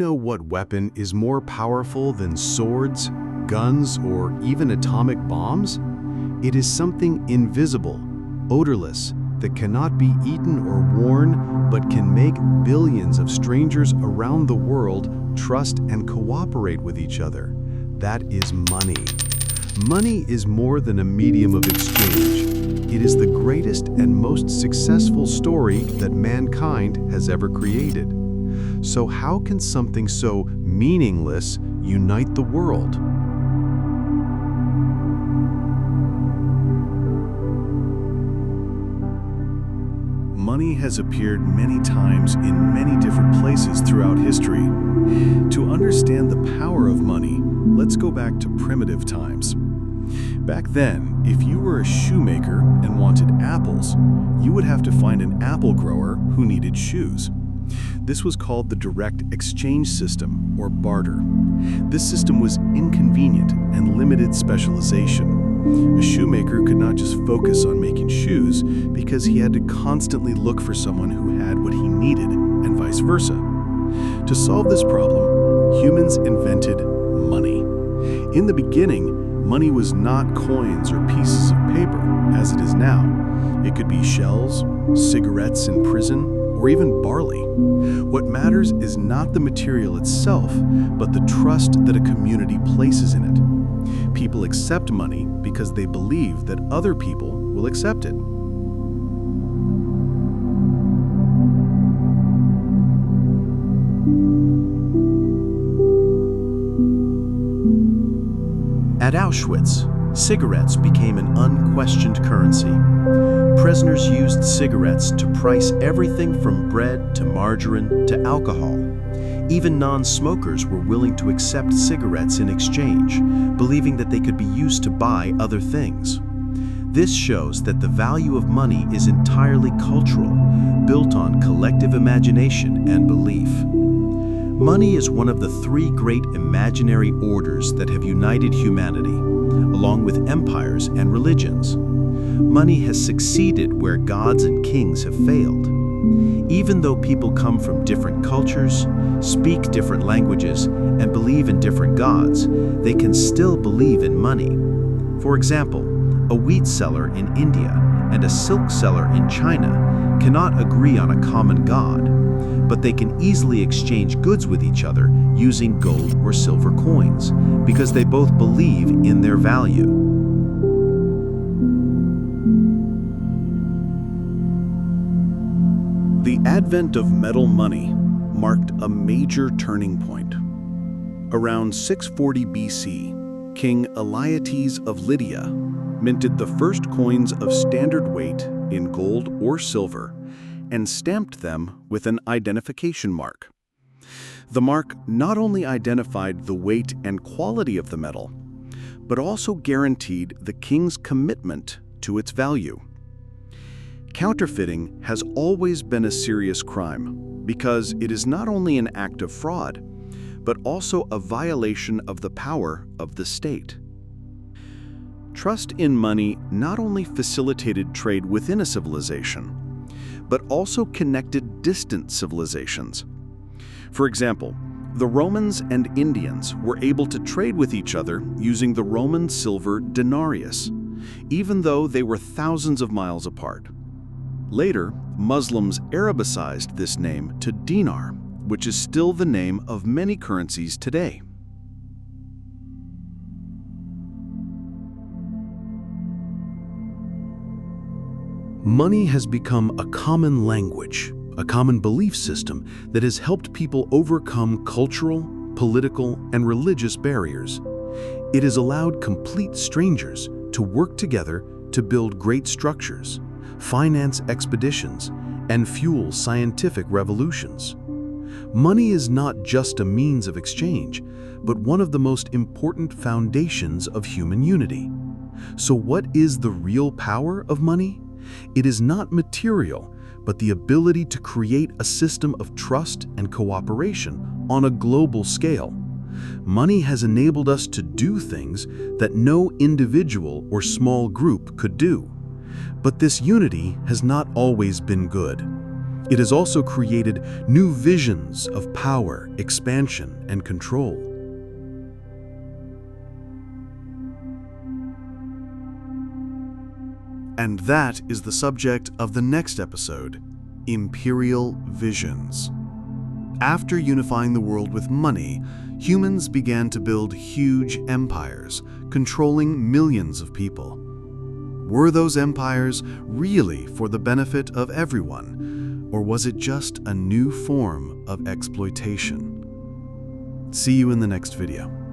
know what weapon is more powerful than swords, guns, or even atomic bombs? It is something invisible, odorless, that cannot be eaten or worn, but can make billions of strangers around the world trust and cooperate with each other. That is money. Money is more than a medium of exchange. It is the greatest and most successful story that mankind has ever created. So how can something so meaningless unite the world? Money has appeared many times in many different places throughout history. To understand the power of money, let's go back to primitive times. Back then, if you were a shoemaker and wanted apples, you would have to find an apple grower who needed shoes. This was called the direct exchange system, or barter. This system was inconvenient and limited specialization. A shoemaker could not just focus on making shoes because he had to constantly look for someone who had what he needed, and vice versa. To solve this problem, humans invented money. In the beginning, money was not coins or pieces of paper, as it is now. It could be shells, cigarettes in prison, or even barley. What matters is not the material itself, but the trust that a community places in it. People accept money because they believe that other people will accept it. At Auschwitz, cigarettes became an unquestioned currency. Prisoners used cigarettes to price everything from bread to margarine to alcohol. Even non-smokers were willing to accept cigarettes in exchange, believing that they could be used to buy other things. This shows that the value of money is entirely cultural, built on collective imagination and belief. Money is one of the three great imaginary orders that have united humanity, along with empires and religions. Money has succeeded where gods and kings have failed. Even though people come from different cultures, speak different languages, and believe in different gods, they can still believe in money. For example, a wheat seller in India and a silk seller in China cannot agree on a common god, but they can easily exchange goods with each other using gold or silver coins, because they both believe in their value. The advent of metal money marked a major turning point. Around 640 BC, King Elaetes of Lydia minted the first coins of standard weight in gold or silver and stamped them with an identification mark. The mark not only identified the weight and quality of the metal, but also guaranteed the king's commitment to its value. Counterfeiting has always been a serious crime because it is not only an act of fraud, but also a violation of the power of the state. Trust in money not only facilitated trade within a civilization, but also connected distant civilizations. For example, the Romans and Indians were able to trade with each other using the Roman silver denarius, even though they were thousands of miles apart. Later, Muslims Arabicized this name to dinar, which is still the name of many currencies today. Money has become a common language, a common belief system that has helped people overcome cultural, political, and religious barriers. It has allowed complete strangers to work together to build great structures, finance expeditions, and fuel scientific revolutions. Money is not just a means of exchange, but one of the most important foundations of human unity. So what is the real power of money? It is not material, but the ability to create a system of trust and cooperation on a global scale. Money has enabled us to do things that no individual or small group could do. But this unity has not always been good. It has also created new visions of power, expansion, and control. And that is the subject of the next episode, Imperial Visions. After unifying the world with money, humans began to build huge empires, controlling millions of people. Were those empires really for the benefit of everyone, or was it just a new form of exploitation? See you in the next video.